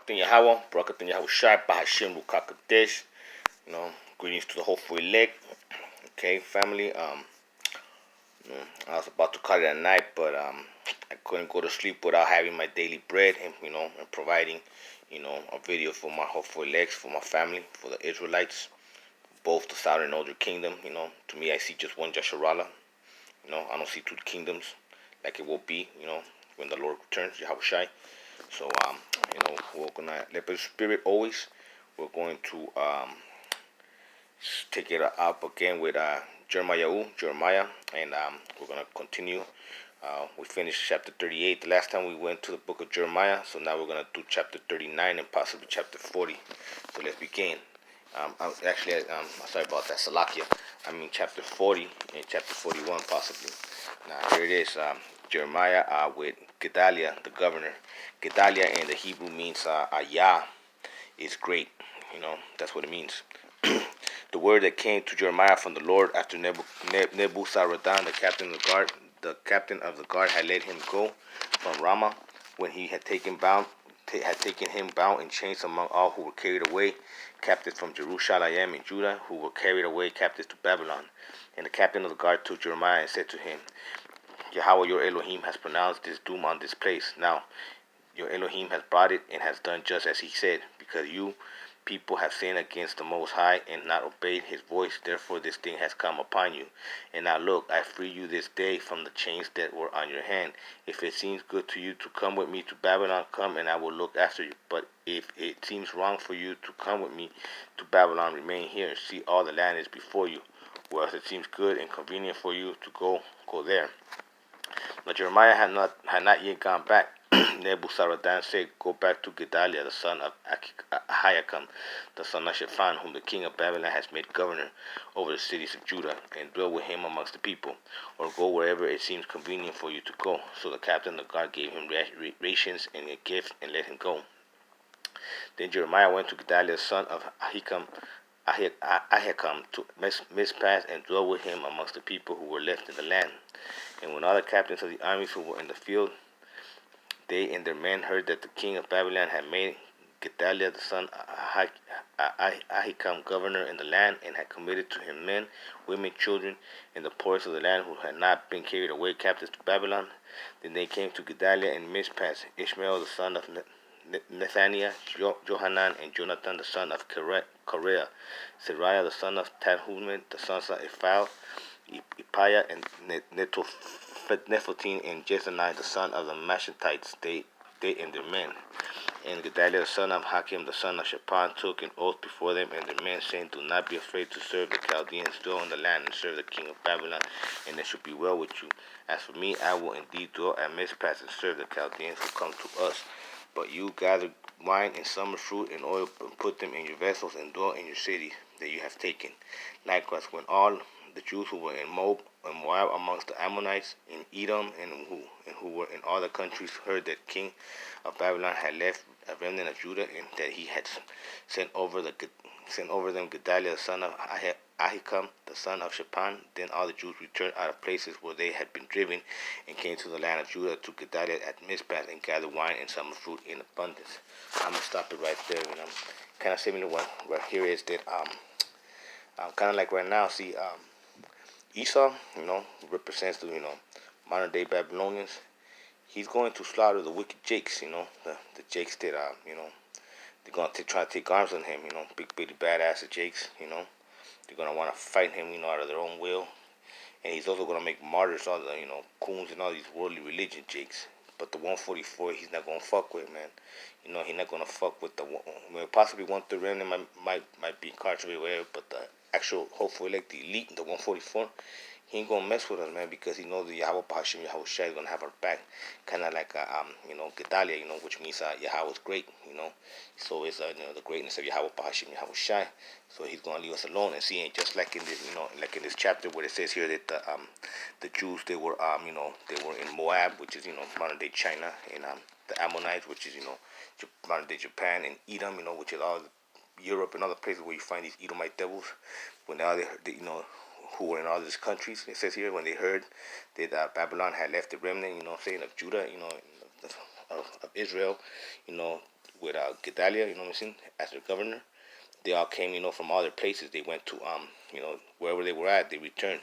Barakatan Yahweh, Barakatan Yahweh Shai, Bahashim Rukakadesh. Greetings to the hopeful elect. Okay, family. I was about to call it a night, but I couldn't go to sleep without having my daily bread and providing, a video for my hopeful elects, for my family, for the Israelites, both the southern and northern kingdom. To me, I see just one Yasharallah. I don't see two kingdoms like it will be, when the Lord returns, Yahweh Shai. So, we're going to let the Spirit always. We're going to take it up again with Jeremiah, and we're going to continue. We finished chapter 38 the last time we went to the book of Jeremiah, so now we're going to do chapter 39 and possibly chapter 40. So let's begin. I'm sorry about that, Salakia. I mean chapter 40 and chapter 41 possibly. Now here it is, Jeremiah with Gedaliah, the governor. Gedaliah in the Hebrew means Yah is great. That's what it means. The word that came to Jeremiah from the Lord after Nebuzaradan, the captain of the guard, had let him go from Ramah, when he had taken him bound in chains among all who were carried away captives from Jerusalem and Judah, who were carried away captives to Babylon. And the captain of the guard took Jeremiah and said to him, Yahweh your Elohim has pronounced this doom on this place. Now your Elohim has brought it and has done just as he said, because you people have sinned against the Most High and not obeyed his voice. Therefore this thing has come upon you. And now look, I free you this day from the chains that were on your hand. If it seems good to you to come with me to Babylon, come, and I will look after you. But if it seems wrong for you to come with me to Babylon, remain here. See, all the land is before you. Whereas it seems good and convenient for you to go there. But Jeremiah had not yet gone back. Nebuzaradan said, Go back to Gedaliah, the son of Ahikam, the son of Shaphan, whom the king of Babylon has made governor over the cities of Judah, and dwell with him amongst the people, or go wherever it seems convenient for you to go. So the captain of the guard gave him rations and a gift, and let him go. Then Jeremiah went to Gedaliah, the son of Ahikam, to Mizpah, and dwell with him amongst the people who were left in the land. And when all the captains of the armies who were in the field, they and their men, heard that the king of Babylon had made Gedaliah the son of Ahikam governor in the land, and had committed to him men, women, children, and the poorest of the land who had not been carried away captives to Babylon, then they came to Gedaliah in Mizpah, Ishmael the son of Nethaniah, Johanan, and Jonathan the son of Kareah, Seraiah the son of Tanhumeth, the sons of Ephal, Ipiah, and Nephotin, and Jezaniah the son of the Mashatites, they and their men. And Gedaliah the son of Hakim, the son of Shaphan, took an oath before them and their men, saying, Do not be afraid to serve the Chaldeans, dwell in the land, and serve the king of Babylon, and it shall be well with you. As for me, I will indeed dwell at Mizpah and serve the Chaldeans who come to us. But you gather wine and summer fruit and oil, and put them in your vessels, and dwell in your city that you have taken. Likewise, when all the Jews who were in Moab amongst the Ammonites, in Edom, and who were in all the countries, heard that king of Babylon had left a remnant of Judah, and that he had sent over them Gedaliah the son of Ahikam, the son of Shaphan. Then all the Jews returned out of places where they had been driven, and came to the land of Judah to Gedaliah at Mizpah, and gathered wine and summer fruit in abundance. I'm gonna stop it right there, and I'm kind of similar to what right here is that kind of like right now. See, Esau, who represents the modern day Babylonians. He's going to slaughter the wicked Jakes, the Jakes that they're going to try to take arms on him, big bitty badass Jakes, they're going to want to fight him, out of their own will. And he's also going to make martyrs, all the, coons and all these worldly religion Jakes. But the 144, he's not going to fuck with, man. He's not going to fuck with possibly 1/3 remnant might be incarcerated, whatever, but the actual, hopefully, like the elite, the 144, he ain't gonna mess with us, man, because he knows the Yahweh Bahashim, Yahweh Shai is gonna have our back, kind of like Gedaliah, which means Yahweh is great, So it's the greatness of Yahweh Bahashim, Yahweh Shai. So he's gonna leave us alone. And see, just like in this, like in this chapter where it says here that the Jews, they were they were in Moab, which is modern day China, and the Ammonites, which is modern day Japan, and Edom, which is all Europe and other places where you find these Edomite devils. When they who were in all these countries, it says here, when they heard that Babylon had left the remnant, of Judah, of Israel, with Gedaliah, you know what I'm saying, as their governor. They all came, from all their places. They went to, wherever they were at, they returned.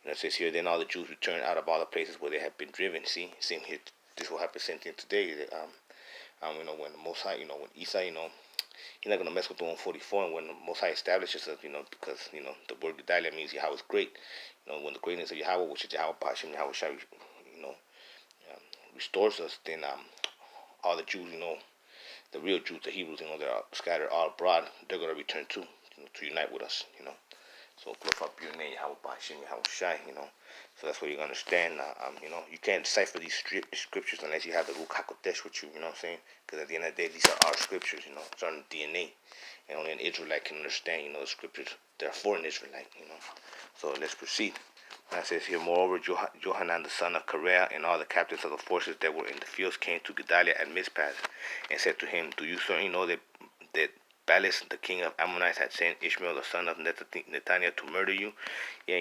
It says here, then all the Jews returned out of all the places where they had been driven. See, same here. This will happen same thing today. When the Most High, when Esau, he's not gonna mess with the 144. And when the Most High establishes us, because the word Gedaliah means Yahweh is great. When the greatness of Yahweh, which is Yahweh Bashim, Yahweh Shai, restores us, then all the Jews, the real Jews, the Hebrews, they're scattered all abroad. They're gonna return too, to unite with us, So lift up your name, Yahweh Bashim, Yahweh Shai, So that's what you're gonna understand. You can't decipher these scriptures unless you have the Ruach HaKodesh with you. You know what I'm saying? Because at the end of the day, these are our scriptures. It's our DNA, and only an Israelite can understand. The scriptures. They're for an Israelite. So let's proceed. It says here, moreover, Johanan the son of Kareah and all the captains of the forces that were in the fields came to Gedaliah at Mizpah and said to him, do you certainly know that Balis, the king of Ammonites, had sent Ishmael the son of Netaniah to murder you? Yeah,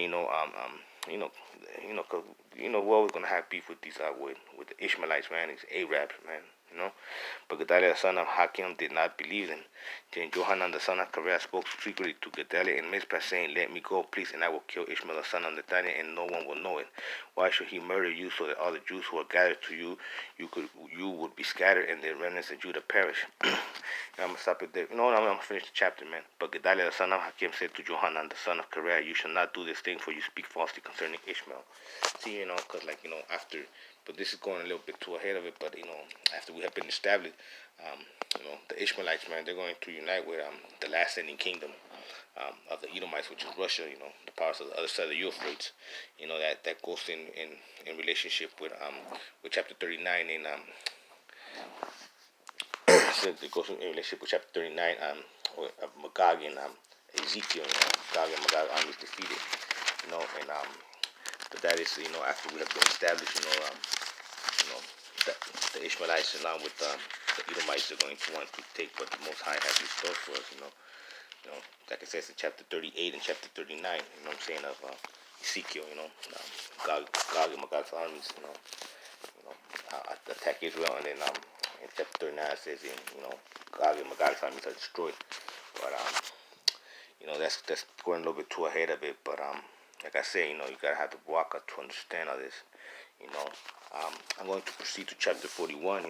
we're always gonna have beef with these with the Ishmaelites, man, these Arabs, man. But Gedaliah the son of Hakim did not believe them. Then Johanan the son of Kareah spoke secretly to Gedaliah in Mizpah, saying, let me go, please, and I will kill Ishmael the son of Netaniah, and no one will know it. Why should he murder you, so that all the Jews who are gathered to you, you would be scattered, and the remnants of Judah perish? I'm gonna stop it there. I'm gonna finish the chapter, man. But Gedaliah the son of Hakim said to Johanan the son of Kareah, you shall not do this thing, for you speak falsely concerning Ishmael. See, because after. But this is going a little bit too ahead of it. But after we have been established, the Ishmaelites, man, they're going to unite with the last standing kingdom of the Edomites, which is Russia. The powers of the other side of the Euphrates. That goes in relationship with chapter 39 in it goes in relationship with chapter 39 with Magog and Ezekiel. Magog and Magog armies defeated. But that is after we have been established. The Ishmaelites, along with the Edomites, are going to want to take what the Most High has restored for us. Like it says in chapter 38 and chapter 39. What I'm saying, of Ezekiel. Gog and Magog's armies. Attack Israel, and then in chapter 39 it says Gog and Magog's armies are destroyed. But that's going a little bit too ahead of it. But like I say, you gotta have the Waka to understand all this. I'm going to proceed to chapter 41,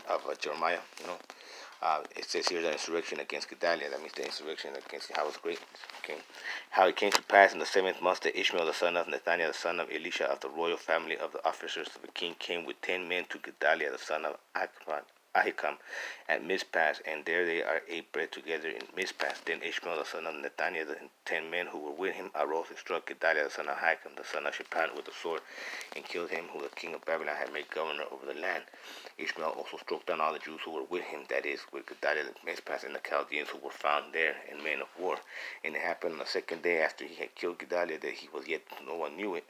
of Jeremiah. It says here the insurrection against Gedaliah. That means the insurrection against Yahweh's great. Okay. How it came to pass in the 7th month that Ishmael the son of Nethaniah the son of Elisha of the royal family of the officers of the king came with 10 men to Gedaliah the son of Ahikam at Mizpah, and there they ate bread together in Mizpah. Then Ishmael the son of Nethaniah and 10 men who were with him arose and struck Gedaliah the son of Ahikam the son of Shaphan with a sword, and killed him who the king of Babylon had made governor over the land. Ishmael also struck down all the Jews who were with him, that is, with Gedaliah the Mizpah, and the Chaldeans who were found there, and men of war. And it happened on the 2nd day after he had killed Gedaliah that he was yet, no one knew it,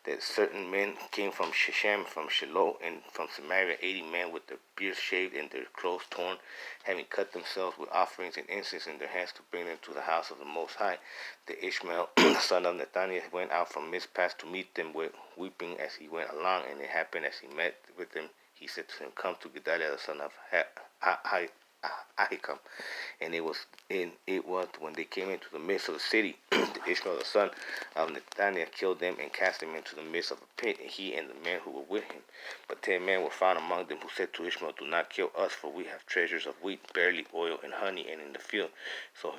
that certain men came from Shechem, from Shiloh, and from Samaria, 80 men with their beards shaved and their clothes torn, having cut themselves with offerings and incense in their hands to bring them to the house of the Most High. The Ishmael, the son of Nethaniah, went out from Mizpah to meet them, with weeping as he went along. And it happened as he met with them, he said to him, come to Gedaliah the son of Ahikam. And it was when they came into the midst of the city, the Ishmael the son of Nethaniah killed them and cast them into the midst of a pit, and he and the men who were with him. But 10 men were found among them who said to Ishmael, do not kill us, for we have treasures of wheat, barley, oil, and honey, and in the field. So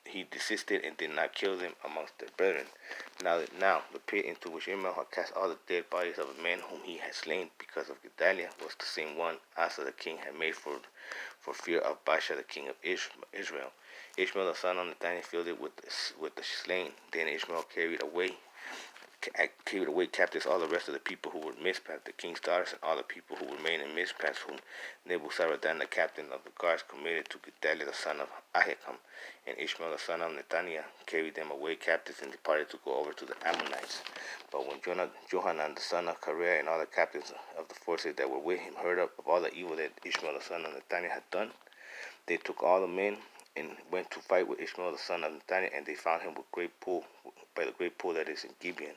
he desisted and did not kill them amongst their brethren. Now the pit into which Ishmael had cast all the dead bodies of the men whom he had slain because of Gedaliah was the same one Asa the king had made for fear of Baasha the king of Israel. Ishmael the son of Nethaniah filled it with the slain. Then Ishmael carried away captives all the rest of the people who were in Mizpah, the king's daughters, and all the people who remained in Mizpah, whom Nebuzaradan the captain of the guards committed to Gedaliah the son of Ahikam. And Ishmael the son of Nethaniah carried them away captives and departed to go over to the Ammonites. But when Johanan the son of Kareah and all the captains of the forces that were with him heard of all the evil that Ishmael the son of Nethaniah had done, they took all the men and went to fight with Ishmael the son of Nethaniah, and they found him with great by the great pool that is in Gibeon.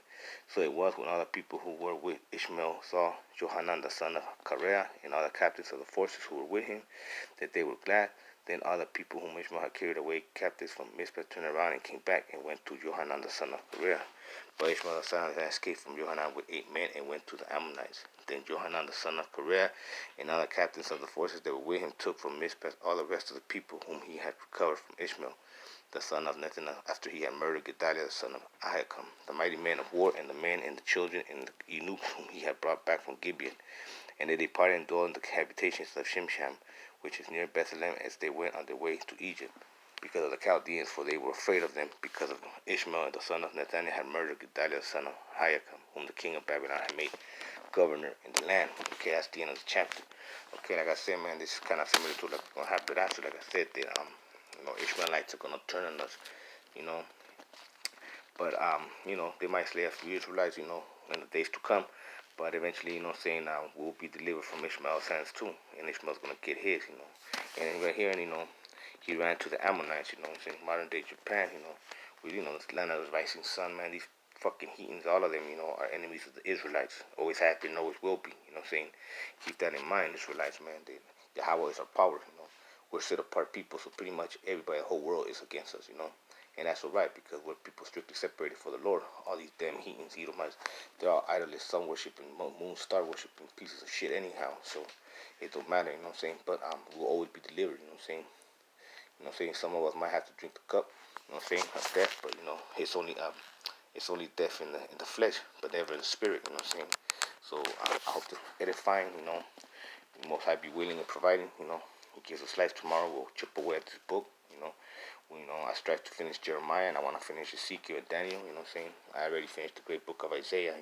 So it was when all the people who were with Ishmael saw Johanan the son of Kareah and all the captains of the forces who were with him, that they were glad. Then all the people whom Ishmael had carried away captives from Mizpah turned around and came back and went to Johanan the son of Kareah. But Ishmael the son of Kareah escaped from Johanan with 8 men and went to the Ammonites. Then Johanan the son of Kareah and all the captains of the forces that were with him took from Mizpah all the rest of the people whom he had recovered from Ishmael the son of Nethanel, after he had murdered Gedaliah the son of Ahikam, the mighty man of war, and the men and the children and the eunuchs whom he had brought back from Gibeon. And they departed and dwelt in the habitations of Shimsham, which is near Bethlehem, as they went on their way to Egypt, because of the Chaldeans, for they were afraid of them, because of Ishmael the son of Nethanel had murdered Gedaliah the son of Ahikam, whom the king of Babylon had made governor in the land. Okay, that's the end of the chapter. Okay, like I said, man, this is kind of similar to what happened after, like I said, that Ishmaelites are gonna turn on us, you know. But they might slay a few Israelites, in the days to come. But eventually, we'll be delivered from Ishmael's hands too, and Ishmael's gonna get his, And we're hearing, he ran to the Ammonites, modern day Japan, this land of the rising sun, man. These fucking heathens, all of them, are enemies of the Israelites. Always have been, always will be, Keep that in mind, Israelites, man. Yahweh is our power, We're set apart people, so pretty much everybody, the whole world is against us, And that's alright, because we're people strictly separated for the Lord. All these damn heathens, Edomites, they're all idolists, sun worshipping, moon, star worshipping pieces of shit anyhow. So it don't matter, But we'll always be delivered, Some of us might have to drink the cup, of death, but it's only death in the flesh, but never in the spirit, So I hope to edifying, the Most High be willing and providing, He gives us life tomorrow. We'll chip away at this book, I strive to finish Jeremiah, and I want to finish Ezekiel and Daniel, I already finished the great book of Isaiah,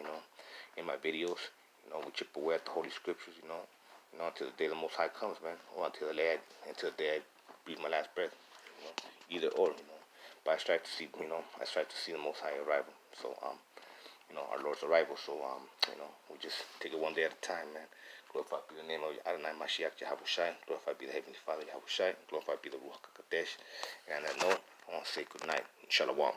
in my videos. We chip away at the Holy Scriptures, until the day the Most High comes, man, or until the day I breathe my last breath, either or, But I strive to see, the Most High arrival. So, our Lord's arrival. So, we just take it one day at a time, man. Glorified be the name of Adonai Mashiach Yahushai. Glorified be the Heavenly Father Yahushai. Glorified be the Ruach HaKodesh. And on that note, I want to say good night. Shalom.